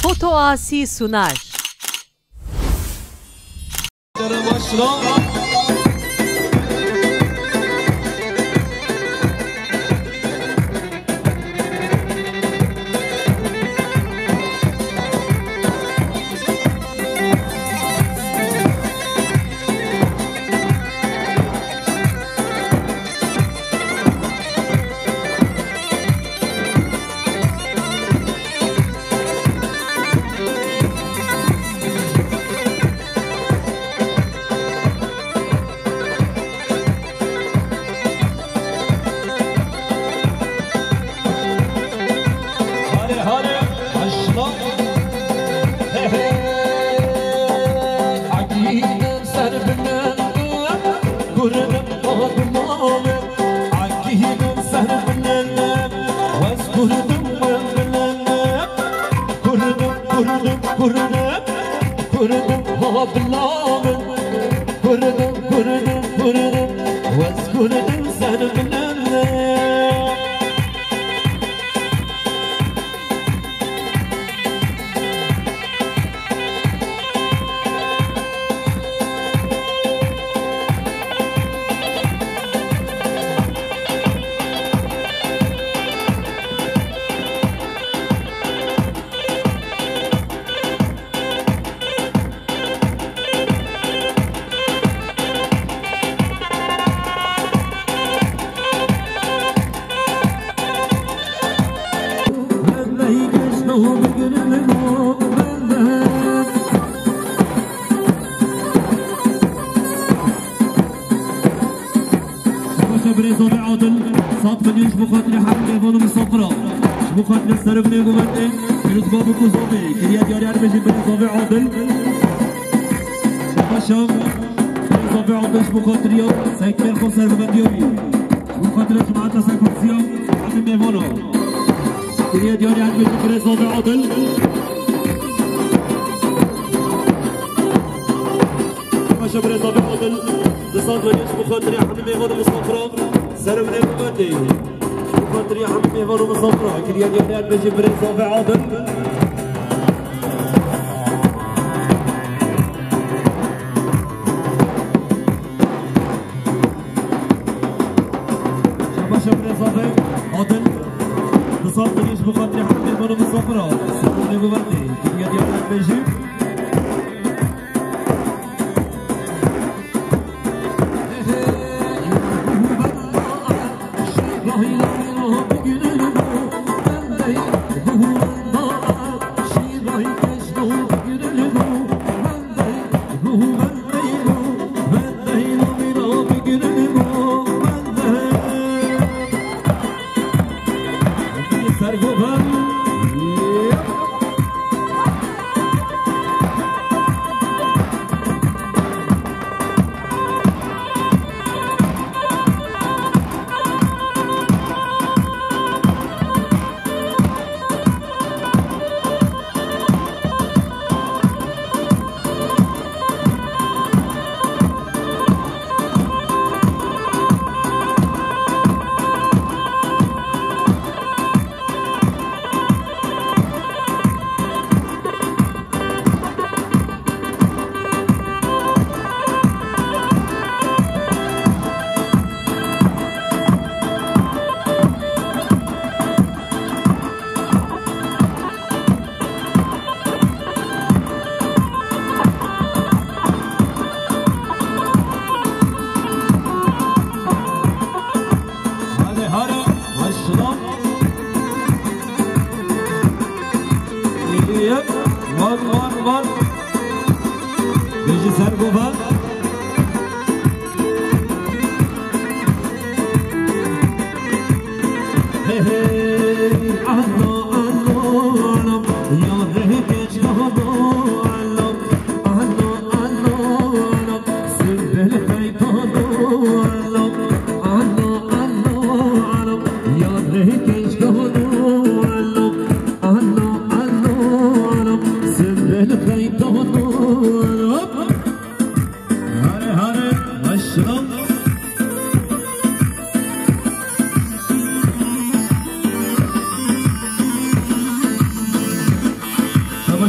Foto Asi sunar.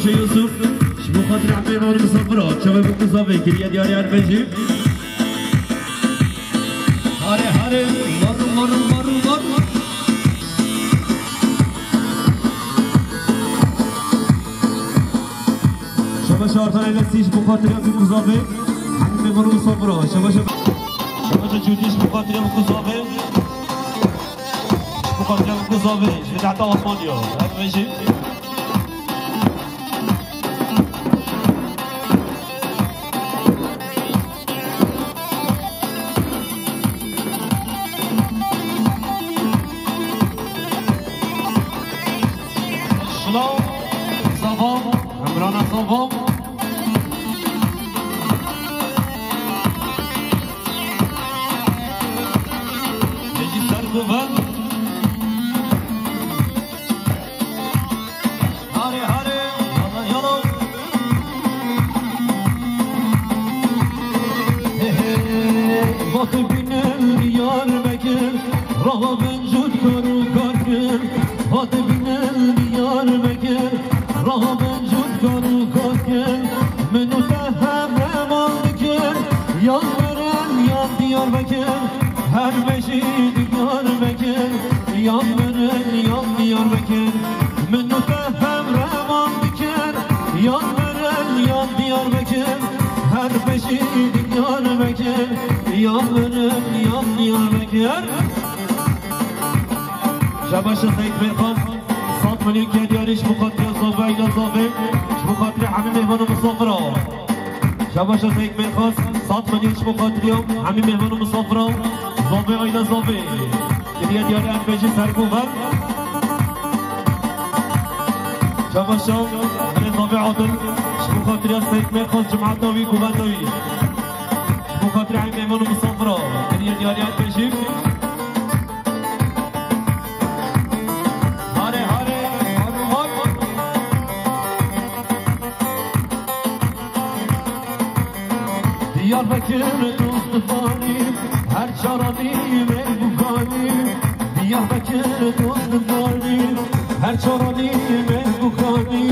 شباشا يوسف شبو خاطر عمي مون مصفرات شباب القصافي كريا دياري عربجي هاري هاري مر شباشا أرطاني نسي شبو خاطر عمي القصافي عمي مون مصفرات شباشا جودي شبو خاطر عمي القصافي شبو خاطر عمي القصافي شبو تعطى عثمانيو عربجي شباشا سيد بن صوت مليك يا دياري شبو خاطري الصوفي إلى الصوفي شبو خاطري عمي مهمان مصفرة شباشا سيد بن صوت مليك شبو خاطري عمي مهمان مصفرة صوفي إلى صوفي كريا دياري عربجي سركوفر شباشا من صوفي عاطل شبو خاطري سيد بن جمعة نوي كوبان نوي شبو خاطري عمي مهمان مصفرة كريا دياري عربجي Diyarbakır dostu fani, her çarani mehbukani. Diyarbakır dostu fani, her çarani mehbukani.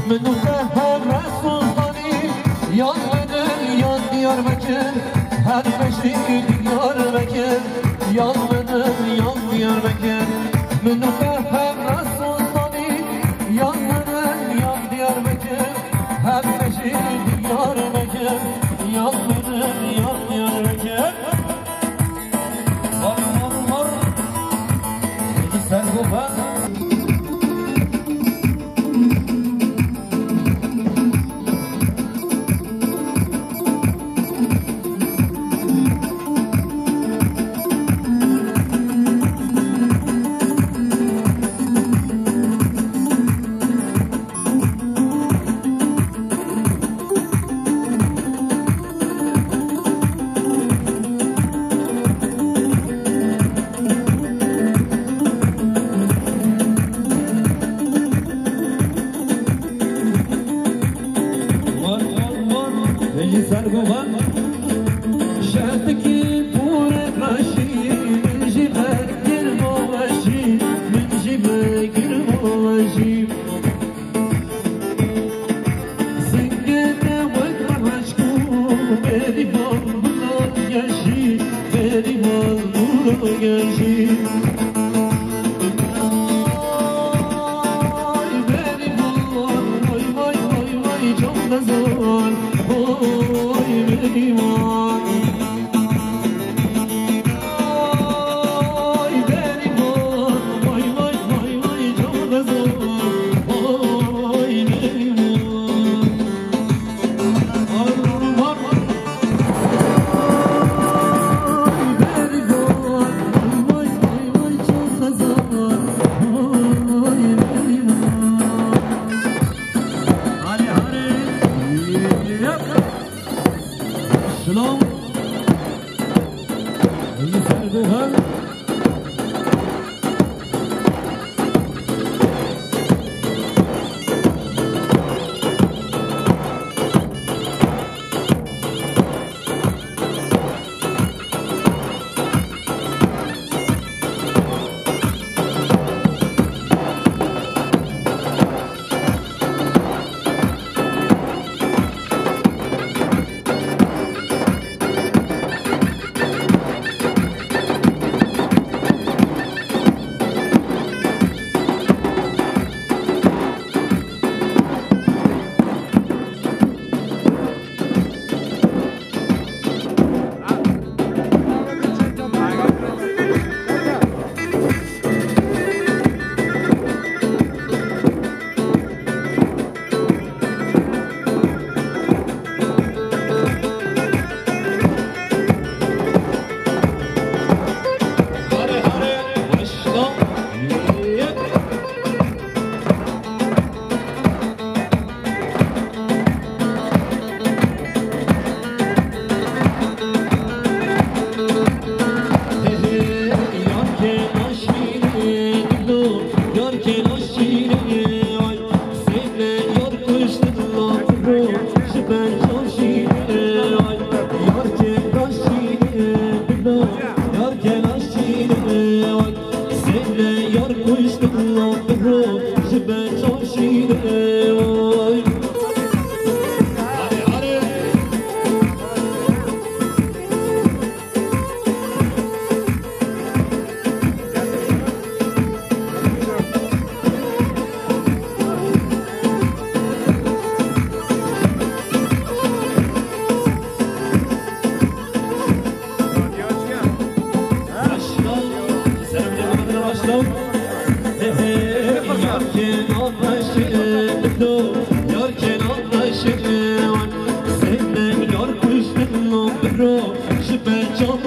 Menütehem Resulani, yan benim yan Diyarbakır. Her beşli Diyarbakır, yan benim yan Diyarbakır. Menütehem Resulani, yan benim yan Diyarbakır. Her beşli Diyarbakır. Yanlarım yanlarken Var Peki sen bu ben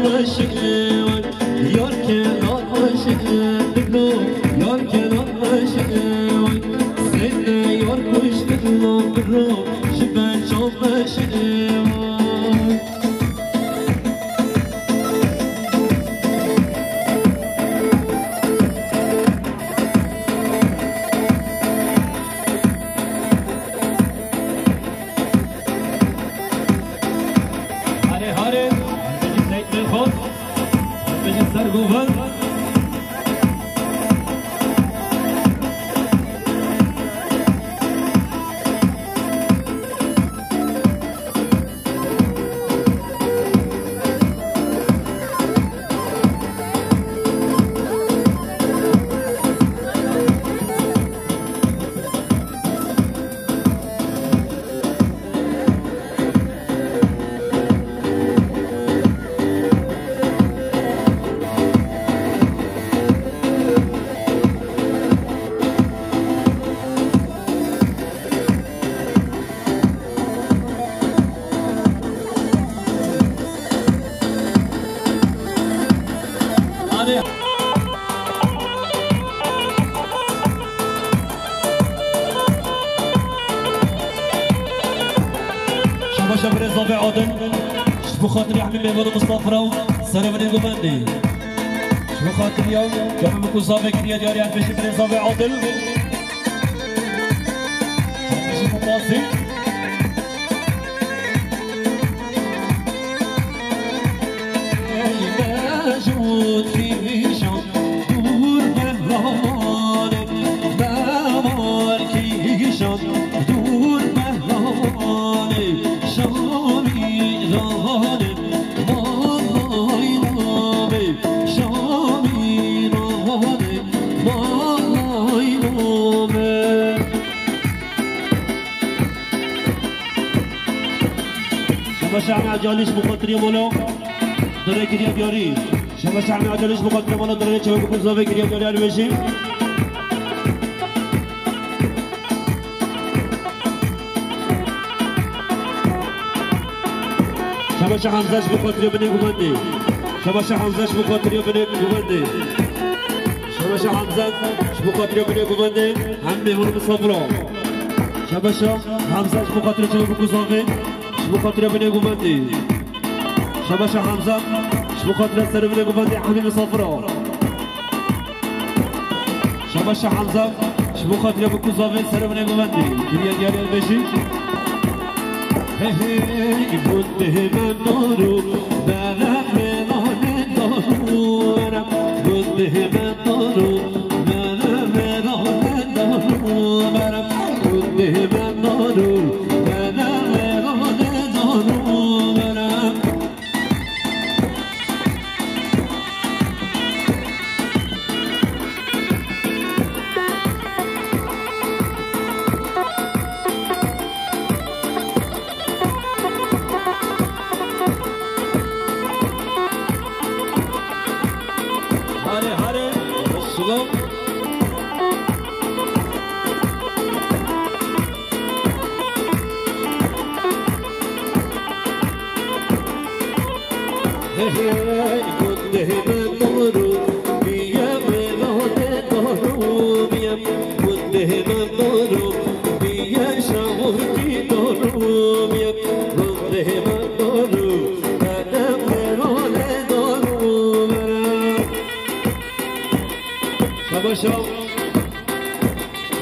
وشكوان يار كلام وشكوان دلو يار كلام وشكوان سنة يار وشكوان برو شبان شوف وشكوان شبر الضبع عدن شبو خاطر يحمي ميمون مصطفى سنة من الجبندي شبو خاطر اليوم جمع مكون صافي كنيا دياري عن شبر الضبع عدن شبو مباسي موجود في شام دور بهران لا مالكي شام دور بهران شامي غالب والله نامي شامي غالب والله نامي شما شعب عجاليش بخاطر مولا داره کریم بیاری شما شعب عجالش بخاطر مولا داره چه بکن زاویه کریم بیاری علی بشیم شما شعب حمزش بخاطر بنی گوبندی شما شعب حمزش بخاطر بنی گوبندی شما شعب حمزش بخاطر بنی گوبندی هم میهون مصابرا شما شعب حمزش بخاطر چه بکن زاویه بخاطر بنی گوبندی شما شعب حمزه شبو خاطر سر بني قبندي حبيب صفرا شما شعب حمزه شبو خاطر بكو زافين سر بني قبندي كريا ديالي البشي هي بده من نورو بلغ من دارو انا بده من نورو بلغ من دارو انا بده من نورو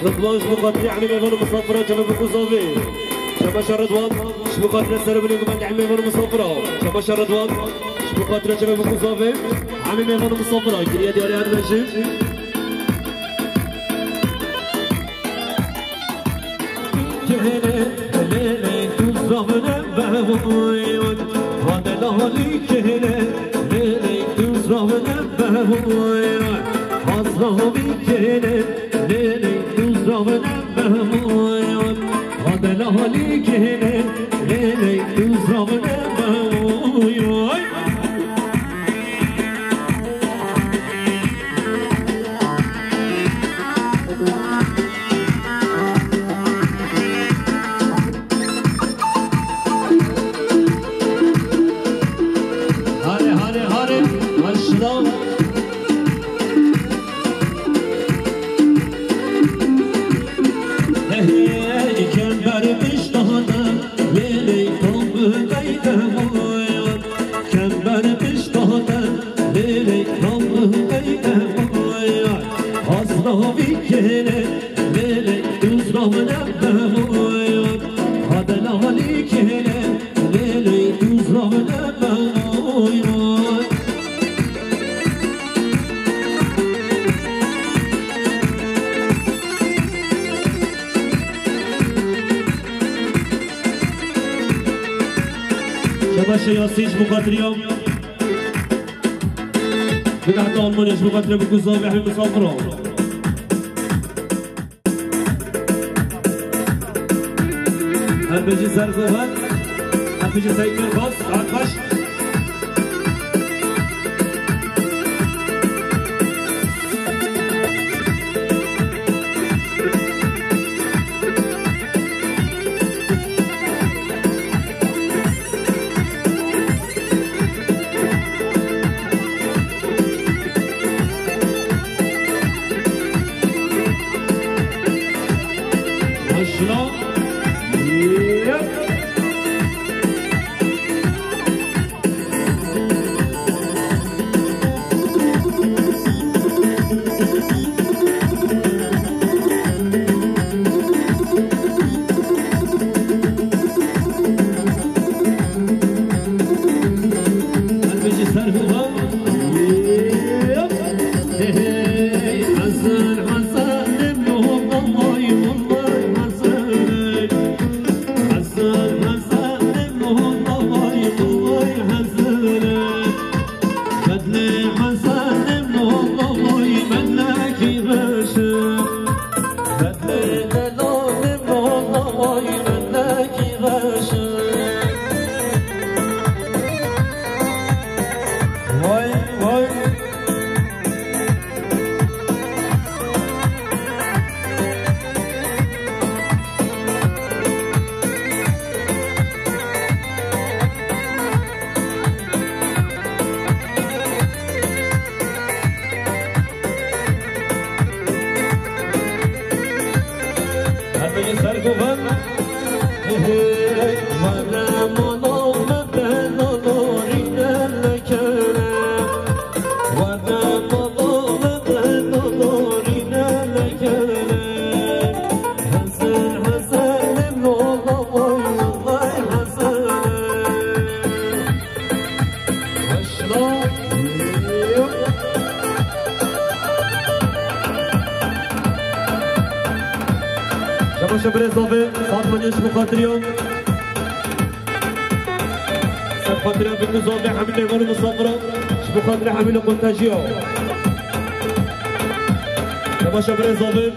رضوان شبو خاطر يعني ميمون مصفرة شباب الكوزوفي شباشا رضوان شبو خاطر السر بني قبندي عمي ميمون مصفرة شباشا رضوان شبو خاطر شباب الكوزوفي عمي ميمون مصفرة كريا ديالي هذا ماشي ليلي تزرعنا بهويون هذا لهالي كهنا ليلي تزرعنا بهويون حظه بكهنا ليلي تزرعنا بهويون هذا لهالي كهنا ليلي تزرعنا بهويون هاري باشه یاسیش مقدریام بقعد آلمانیش مقدرم بگذار به همین مسافران هر بجی سرزوهن هر بجی سعید من خواست آتش شبر اضافه صاد منیش مخاطریان صد خاطریان بگذار به همین نیوان مسافران مخاطر همین قنتاجی ها شبر اضافه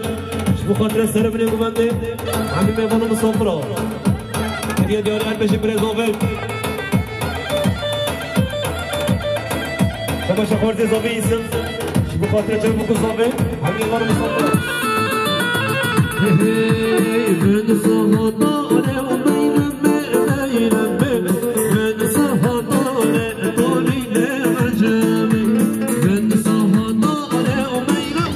مخاطر سر بنی گمنده همین نیوان مسافران هدیه دیاری هر بشه بر اضافه خورد اضافه ایسم مخاطر چه مخاطره همین نیوان مسافران من صهدانه و بینم بینم من صهدانه طولین عجمی من صهدانه و بینم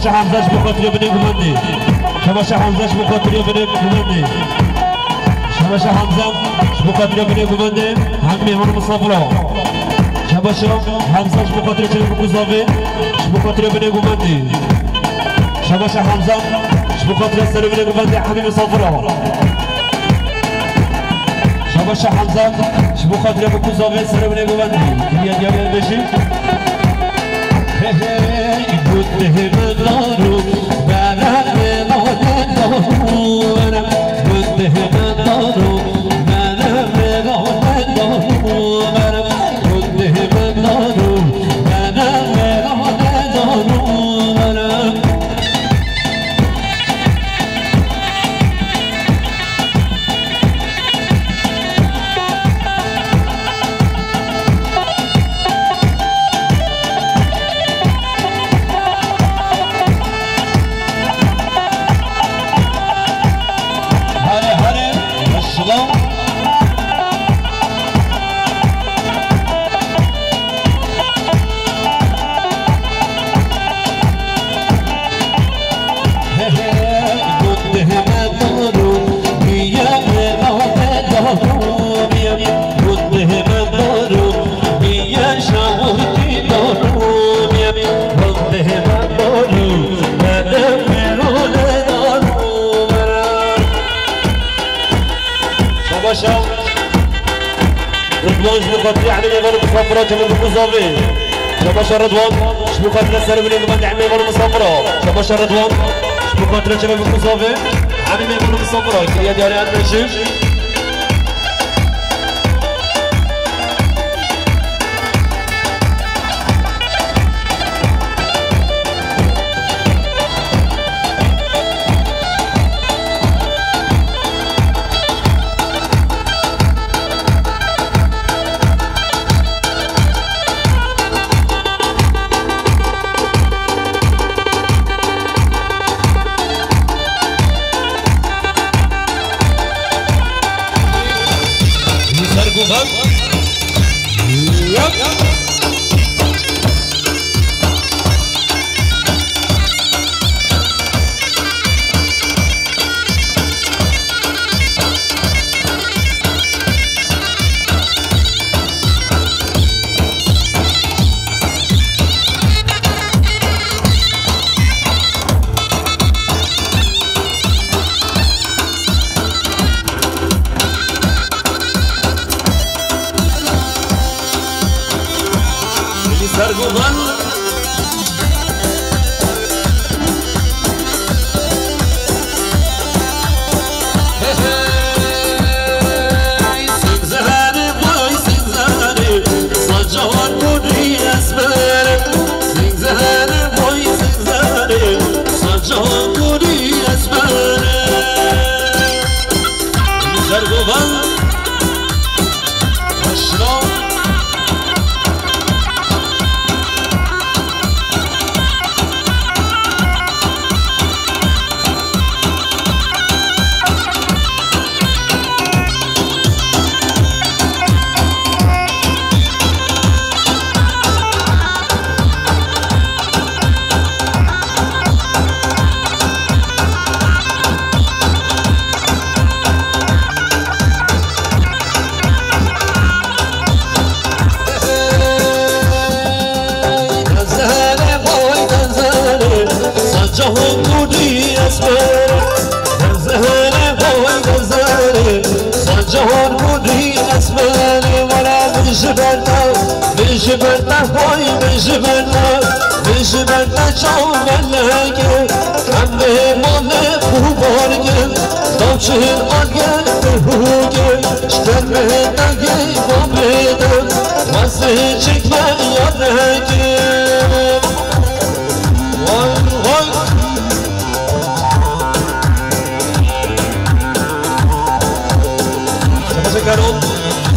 شباشة حمزة بخاطر ابن قمندي شباشة حمزة بخاطر ابن قمندي شباشة حمزة بخاطر ابن قمندي هم مهمان مصافرة شباشة حمزة بخاطر ابن قزافي بخاطر ابن قمندي شباشة حمزة بخاطر سر ابن قمندي حبيب مصافرة شباشة حمزة بخاطر ابن قزافي سر ابن قمندي يا ديال بشي بده مدارو بنا مدارو انا بده مدارو بنا مدارو انا بده مدارو بنا مدارو انا رضوان شبوخاتري عمل يغلو مصافرة جمال بقزافي شباشا رضوان شبوخاتري سالم اللي قبل عمل يغلو مصافرة شباشا رضوان شبوخاتري جمال بقزافي عمل يغلو مصافرة كريا ديالي عند نشيف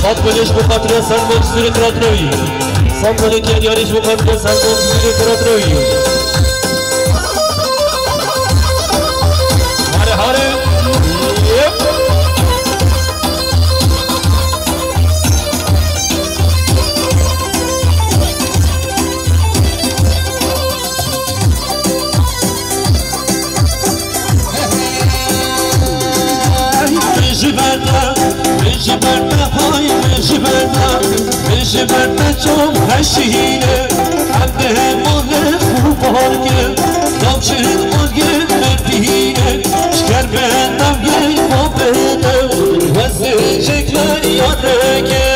Sanmoliş bu katıya sanmoliş sürü kıratroyu. Sanmoliş yarış bu katıya sanmoliş sürü kıratroyu. Hare hare. جبرنا هاي جبرنا جام هشينه عبده مال خوب هارگه دام شد مالگه مردینه شکر به نوگه ما بده وزه شکل یادگه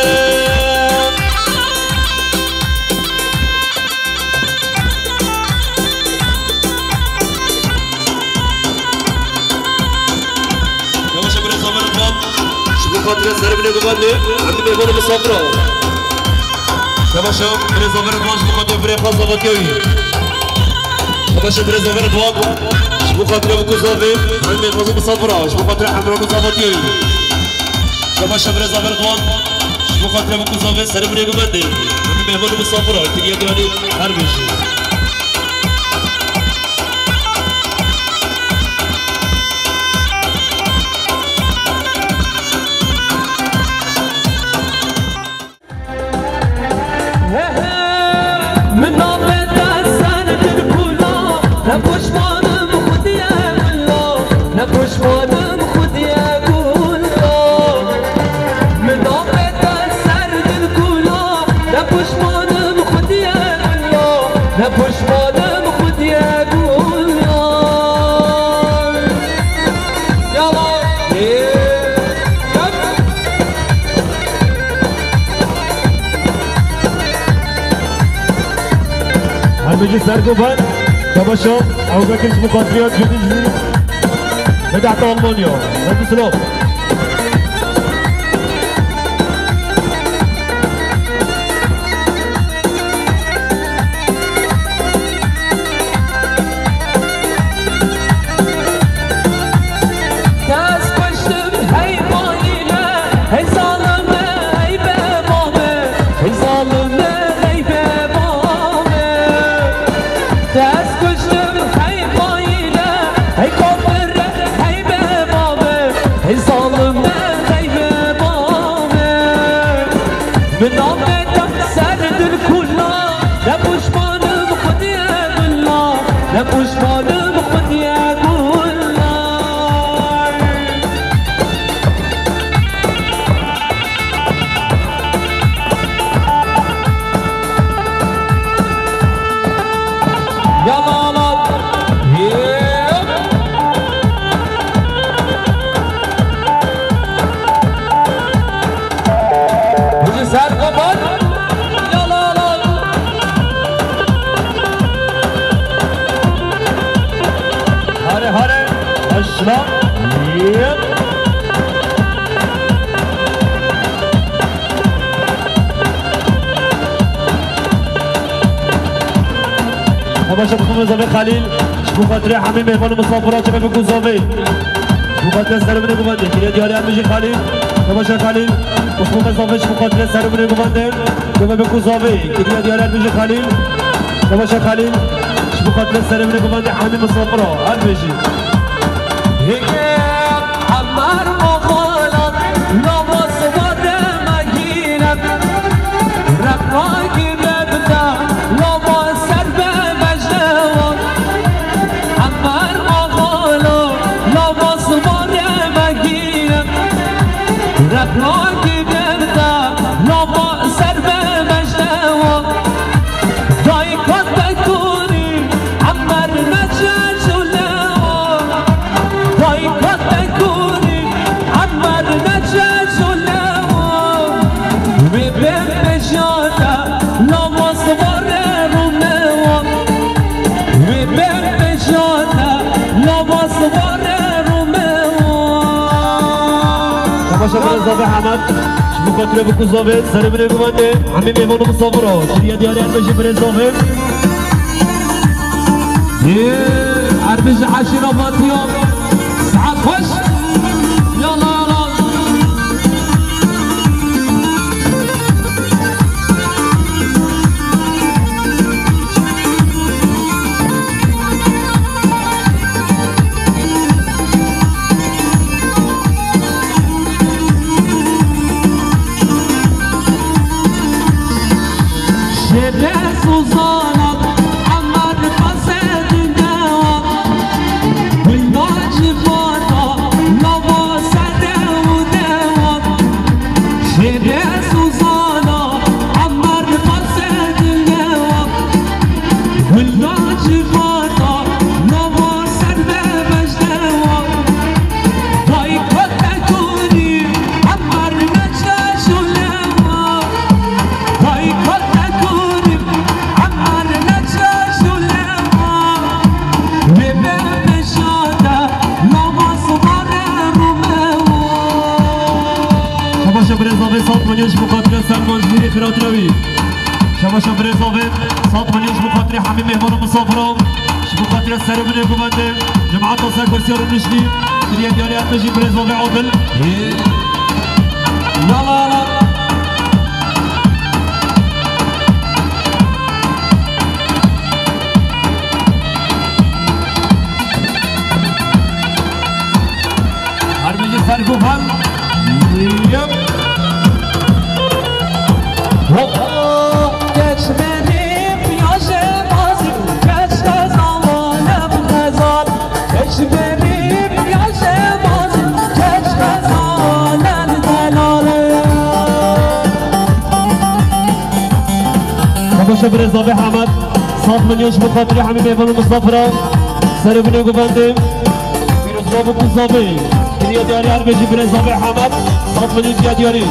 خاطر سرب نگوانده عبد میوان مسافرا شباشم برزاور دوان خاطر برای خاصاواتیوی شباشم برزاور دوان خاطر بکوزاوی عبد میوان مسافرا خاطر عمرو مسافراتیوی شباشم برزاور دوان خاطر بکوزاوی سرب نگوانده عبد میوان مسافرا تیگه دیانی هر بیشی بيجي سرقوبان شباشو او بكرش مقاطريات جديد بدعت المانيا هذا سلام شباشا بخوم زاوی خلیل شبو خاطره همه مهمان مسافرات شبه بگو زاوی شبو خاطره سر بنه گوانده کنیه دیاری هم میشه خلیل شباشا خلیل بخوم زاوی شبو خاطره سر بنه گوانده شبه بگو زاوی کنیه دیاری هم میشه خلیل شباشا خلیل شبو خاطره سر بنه گوانده همه مسافرات هر میشه عمر مغالط لباس باده مگیرد رقاقی ببدا لباس سر به مجدوان عمر مغالط لباس باده مگیرد رقاقی ببدا لباس سر به مجدوان دای کن بکنی عمر مجد جلوان دای کن بکنی عمر مجد جلوان ببین بجاده لباس باره روموان ببین بجاده لباس باره روموان شباشا برای زاوی حمد شبو خاطره بکو زاوی سر بنه گوانده همه مهمان مسافرات کنیه دیاری هم میشه برای زاوی اربج عشيراتيهم سعاد خوش يلا شبه سوزانات عمر قصد الدوام والواجب برزاوي صوت مليون مخاطر سلمان جبيري خيراتراوي شباشا برزاوي صوت مليون مخاطر حميم مهمان مصافرة مخاطر السر بن قبادة جماعة تصا كرسيار النشلي سريع ديالي أتمجي برزاوي عادل لا لا لا هرمجي سرقو فال يب geç benim yaşım azim geç de zamanım mezar geç benim yaşım azim geç de zamanım delalı شباشا برزاوي حمد 100 مليون مخاطر حميم مهمان مصافرة سر بن قبادة فيروزباب قزاوي سريع ديالي هرمجي برزاوي حمد 100 مليون ديالي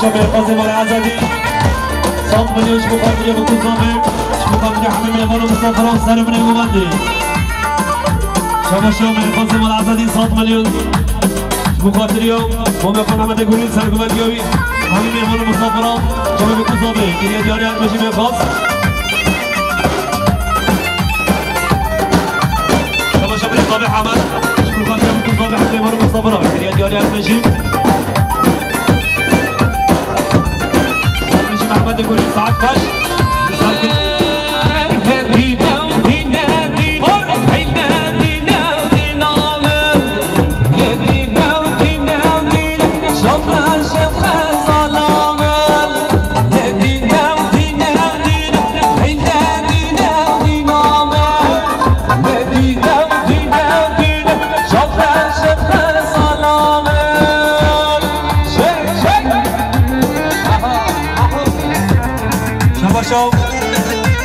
شباب القاسم والعزدي 100 مليون مخاطر بكل ظاهر مخاطر حميم مهمان مصافرة سر بن المغني شباب القاسم والعزدي 100 مليون مخاطر يوم هم يكون محمد يقولون سر قباديوي حميم مهمان مصافرة شباب بكل ظاهر كريا دياري المجي من خاص شباب الطابع حمد مخاطر بكل ظاهر حميم مهمان مصافرة كريا دياري المجي محمد يقول ساعات فاش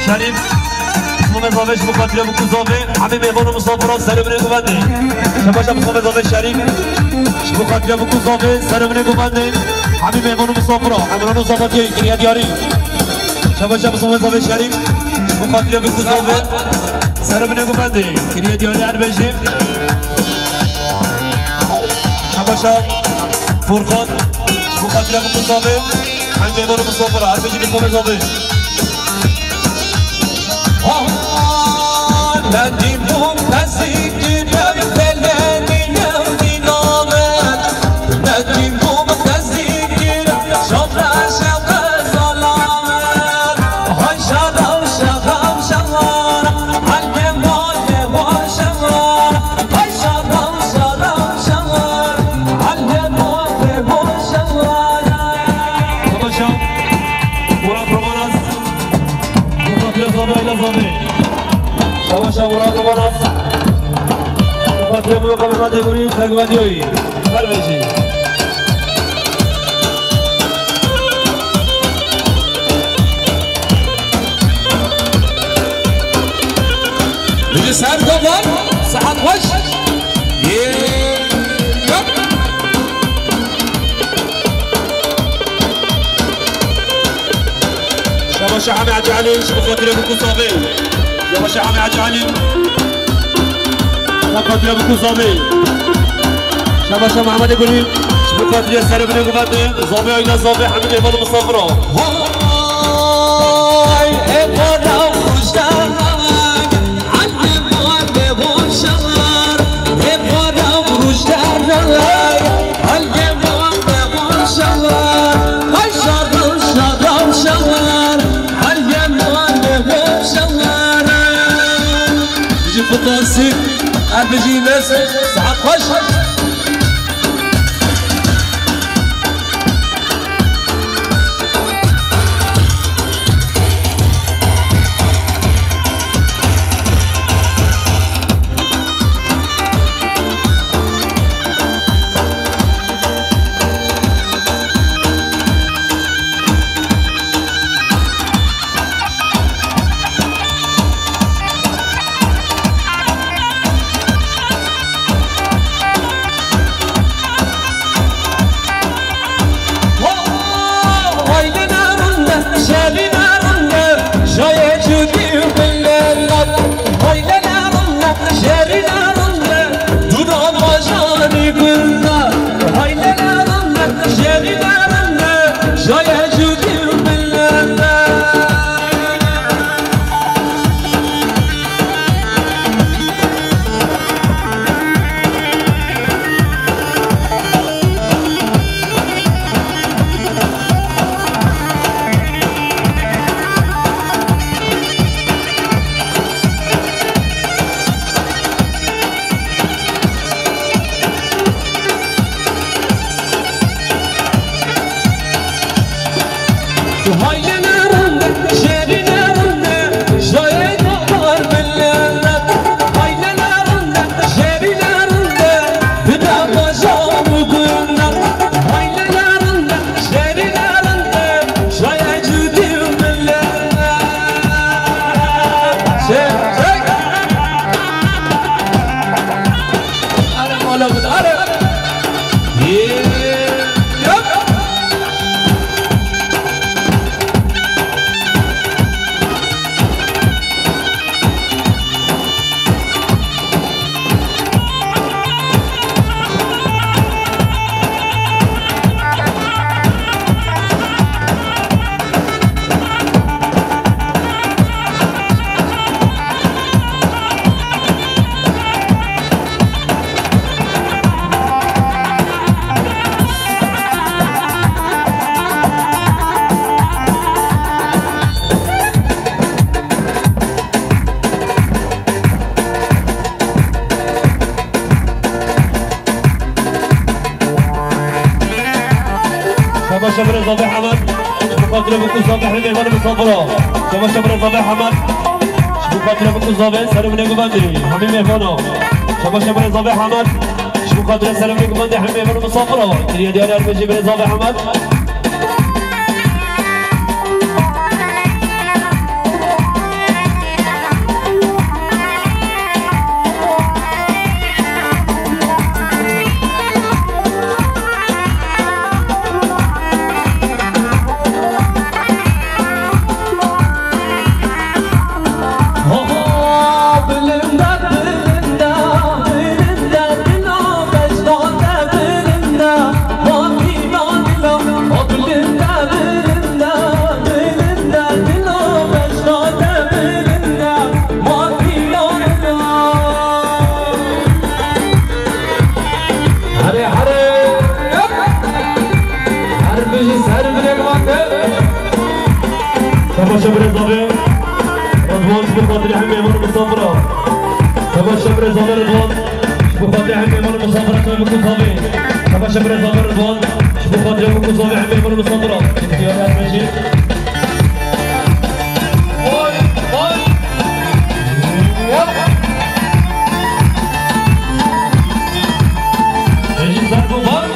شريف اسمه مزاوش مقاتله بكوزاوي حميم مهمان مصافرة سر بن قبادة شباشا اسمه مزاوش شريف مقاتله بكوزاوي سر بن قبادة حميم مهمان مصافرة عمران زبادي كريا دياري شباشا اسمه مزاوش شريف مقاتله بكوزاوي سر بن قبادة كريا دياري عربجي شباشا فرقان مقاتله بكوزاوي حميم مهمان مصافرة عربجي اسمه مزاوش ندیم بوم تزیگی نمی‌دلی نمی‌نامد ندیم بوم تزیگی شفرش قزالامد های شدم شدم شدم علم مال واشدم های شدم شدم شدم علم مال واشدم شباشا مراد روماناس مخاطر زابي لزابي شباشا مراد روماناس مخاطر مقابل يقولون خلقوانيوي فرميشي بيجي سعد قبل سعد وش شباشا عمي عجالي مخاطر بكوزاوي شباشا عمي عجالي مخاطر بكوزاوي شباشا محمد يقولون مخاطر سر بن قبادة زابي إلى زابي حميم مهمان مصافرة فطاسي أربجي ناس ساعات خوش شباشا برزاوي حمد مقاتل بكوزاوي حمد مهمان مسافرة شباشا برزاوي حمد مقاتل بكوزاوي سلام نگوبندی همین مهمانا شباشا برزاوي حمد مقاتل سلام نگوبندی همین مهمان مسافرة تريا ديار اربجي برزاوي حمد شباشا برزاوي رضوان شبخاطر يحمي مهمان مسافرة شباشا برزاوي رضوان شبخاطر يحمي مهمان مسافرة كما بكوزاوي شباشا برزاوي رضوان شبخاطر بكوزاوي يحمي مهمان مسافرة اختيارات ماشي يجي زرقو بار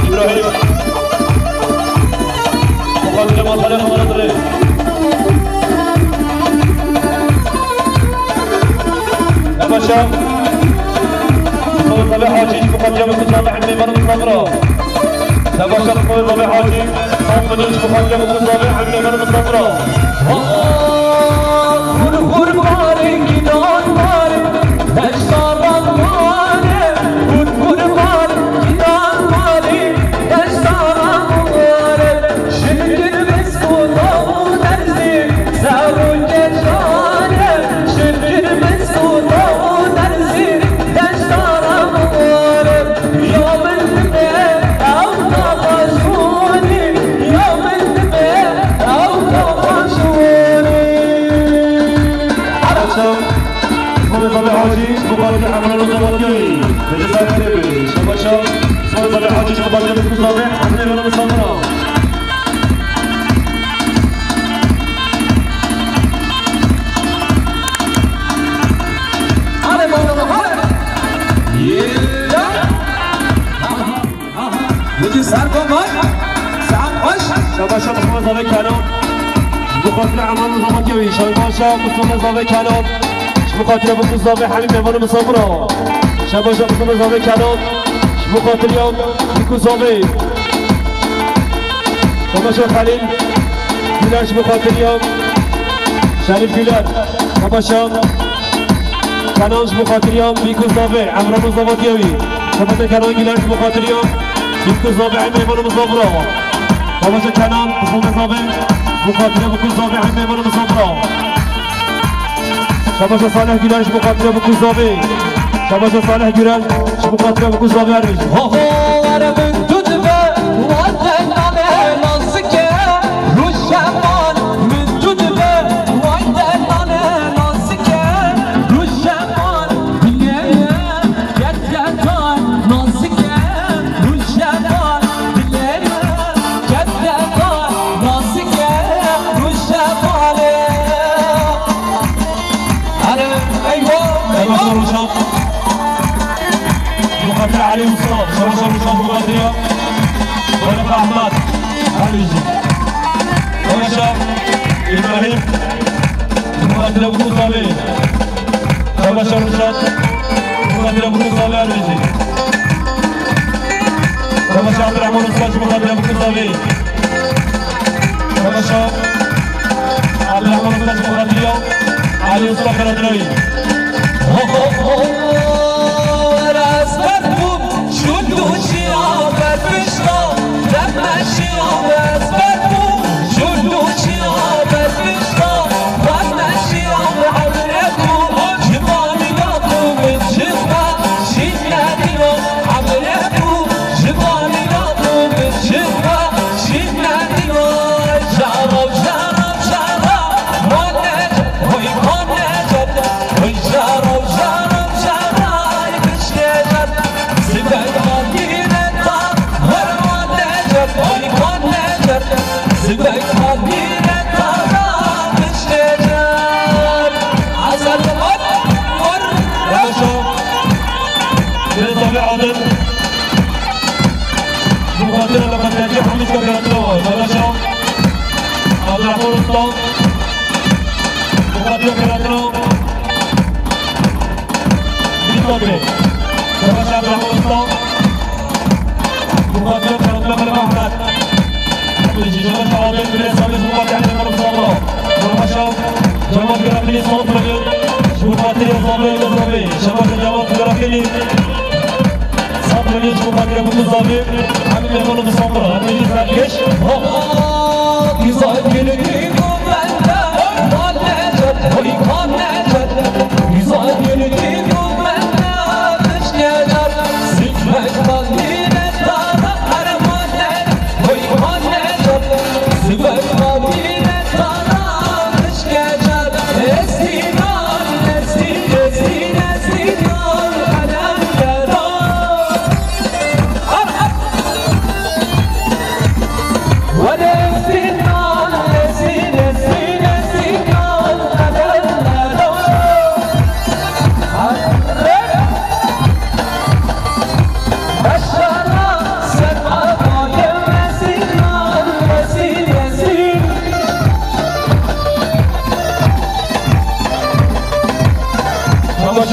إبراهيم مقاتل مطلق مناظره أبشا مقاتل حاجي مقاتل متصابع عن ميمار مصابرة أبشا مقاتل حاجي مقاتل متصابع عن ميمار مصابرة شباشا مصطفى زاوي كانون مقاتل عمان مزاوي شباشا مصطفى زاوي كانون مقاتل ابو زاوي حبيب مهمان مسافرة شباشا مصطفى زاوي كانون مقاتل يوم بيكو زاوي شباشا خليل جلاش مقاتل يوم شريف جلال شباشا كانون مقاتل يوم بيكو زاوي عمرو مزاوي شباشا كانون جلاش مقاتل يوم بيكو زاوي حبيب مهمان مسافرة شباشا كانون مصطفى زاوي مقاتل ابو زاوي حبيب مهمان مسافرة شباشا صالح جلاش مقاتل ابو زاوي شباش صالح جيران شبو خاطر بكو صابر بيجي هو انا من تدبه وانت على نصك روشمان من تدبه وانت على نصك روشمان بالليل جدتان نصك روشمان بالليل جدتان نصك روشمان انا ايوه شباش مقاتل علي مصطفى شباب مصطفى مقاتل ولد احمد عليجي وشاب ابراهيم مقاتل ابو صالح شباب مقاتل ابو صالح عليجي شباب عبد الرحمن الصاج مقاتل ابو صالح شباب عبد الرحمن الصاج مقاتل علي مصطفى الادري شدوا شيابك بشطة لما الشيابة اسبرتوا شدوا شيابك بشطة لما الشيابة عبرتوا جبالي لكم من شفة شفنا ديو عبرتوا جبالي لكم من شفة شفنا ديو جارو جارو جارو ما نجد وي ما نجد وي جارو جارو جارو يبش نجد زبق خبيرة طرام الشجر عسل مر يا شوف للطبيعة عدل مقاتلة لقد تأتي حميد كبيرتلو يا شوف عبد الرحمن الصوت مقاتلة كبيرتلو بالطبيعة يا شوف عبد الرحمن الصوت مقاتلة كبيرتلو خلف أحمد جمال حاضر من الصالح مقاتل من الصبر والمشاو جمال جرافيني صوت رجل شو مقاتل الصبي شباب جمال جرافيني صوت رجل شو مقاتل ابو الصبي حمد يقول الصبر هذا يجي ليش يصعد يلقيكم انت ما نجد وي ما نجد يصعد يلقيكم انت مش نجد سمعت قلبي الدار انا ما نجد وي ما نجد سمعت قلبي الدار مش نجد استينار استينار انا الدار ارحب ولا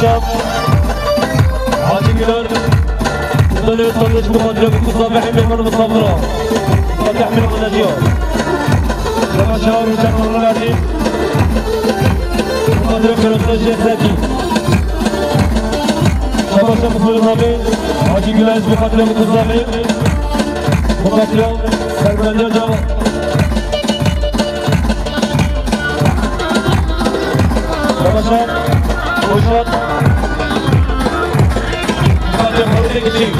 شباب حاجي ميلان ضل يطلش مقدم مصابح من المصابرة فتح من النادية لما شاور وجمع الرغاتي مقدم في الخرجية ثلاثي شباب شباب مصابر الرابي حاجي ميلان مقدم مصابح مقدم سربان جوجو شباب وشوط مقدم حوالي كشيف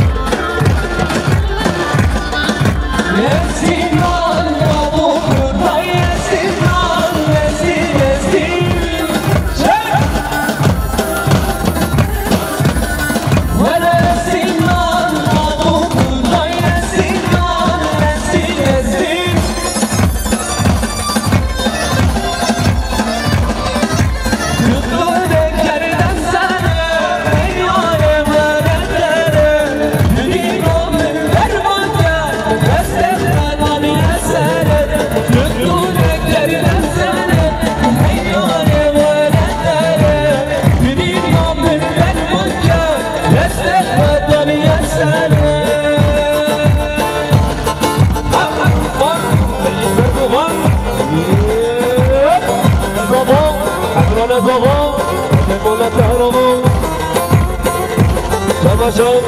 شباب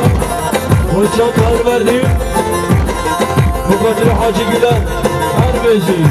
والشوط هالبردي مقاتل حاجي قلان هالبيجي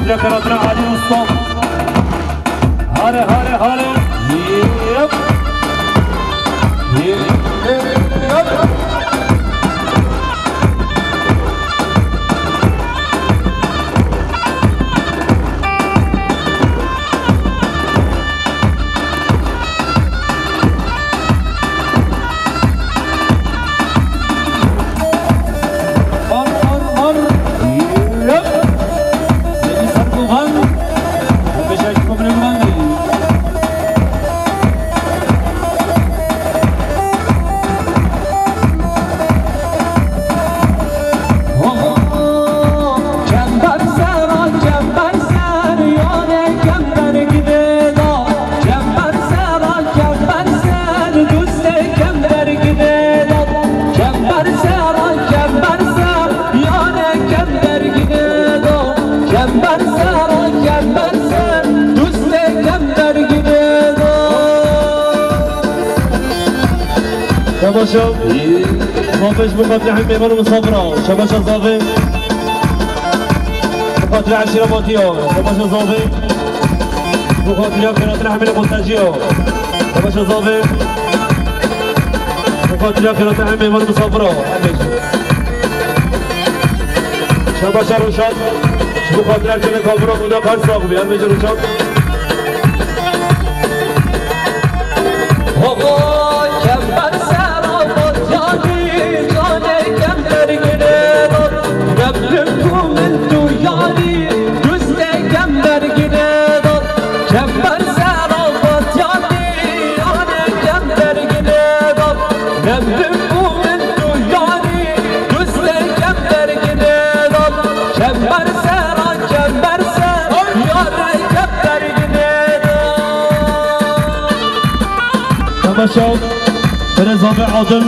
مقاتل كراتنا علي مصطفى هلا يب شباشا صافيش مقاتل حمي ميمون مصابرة شباشا صافي مقاتل عشيرة ماتيو شباشا صافي مقاتل كراتنا حمي المونتاجيو شباشا صافي مقاتل كراتنا حمي ميمون مصابرة شباشا روشاد مقاتل كراتنا كابرو مدا قرص صاحبي هميش روشاد شباشا برزاوي عادل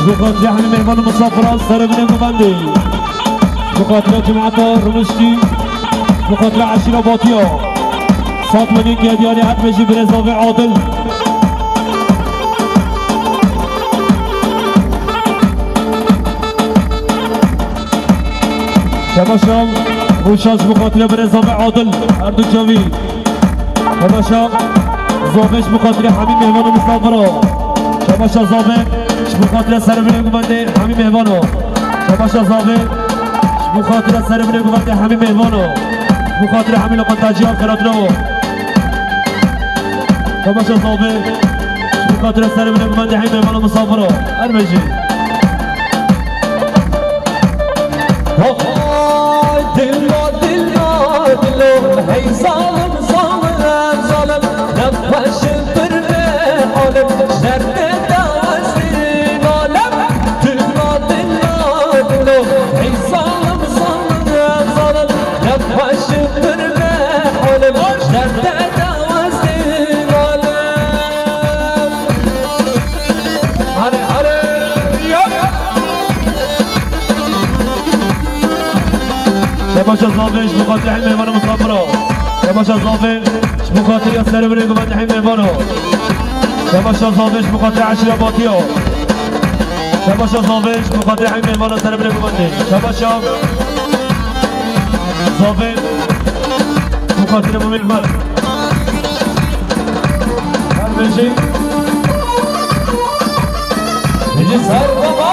مقاتل حمي ميمون مصافرة سربني مبندي مقاتل جماعة رمشتي مقاتل عشيرة باطية صوت مني كيدياني حد مشي برزاوي عادل شباشا روشاش مقاتل برزاوي عادل اردو جاوي شباشا زوبش مقاتل حمي ميمون مصافرة شباشا زوبش مقاتل سربني مبندي حمي ميمونو شباشا زوبش مقاتل سربني مبندي حمي ميمونو مقاتل حمي المونتاجيو كراتنو شباشا زوبش مقاتل سربني مبندي حمي ميمونو مصافرة ارمجي دلو هي ظالم ظالم نبش برمي عالم شرط دوازين عالم دلو هي ظالم نبش برمي عالم شرط دوازين عالم هاري شباشا صافيش مقاتل حمي ميمون مصابرة شباشا صافيش مقاتل ياسر بن مقاتل حمي ميمون شباشا صافيش مقاتل عشيرة باطيو شباشا صافيش مقاتل حمي ميمون ياسر بن مقاتل شباشا صافيش مقاتل ابو ملفل هرمشي يجي سر بابا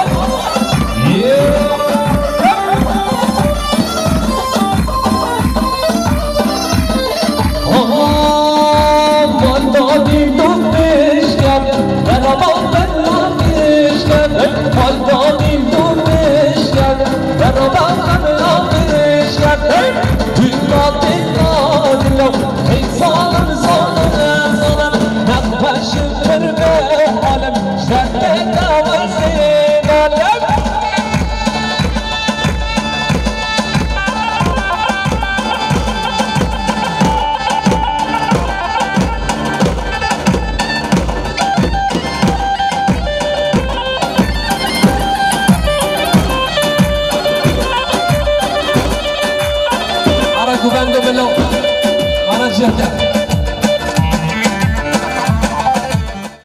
Bando bello,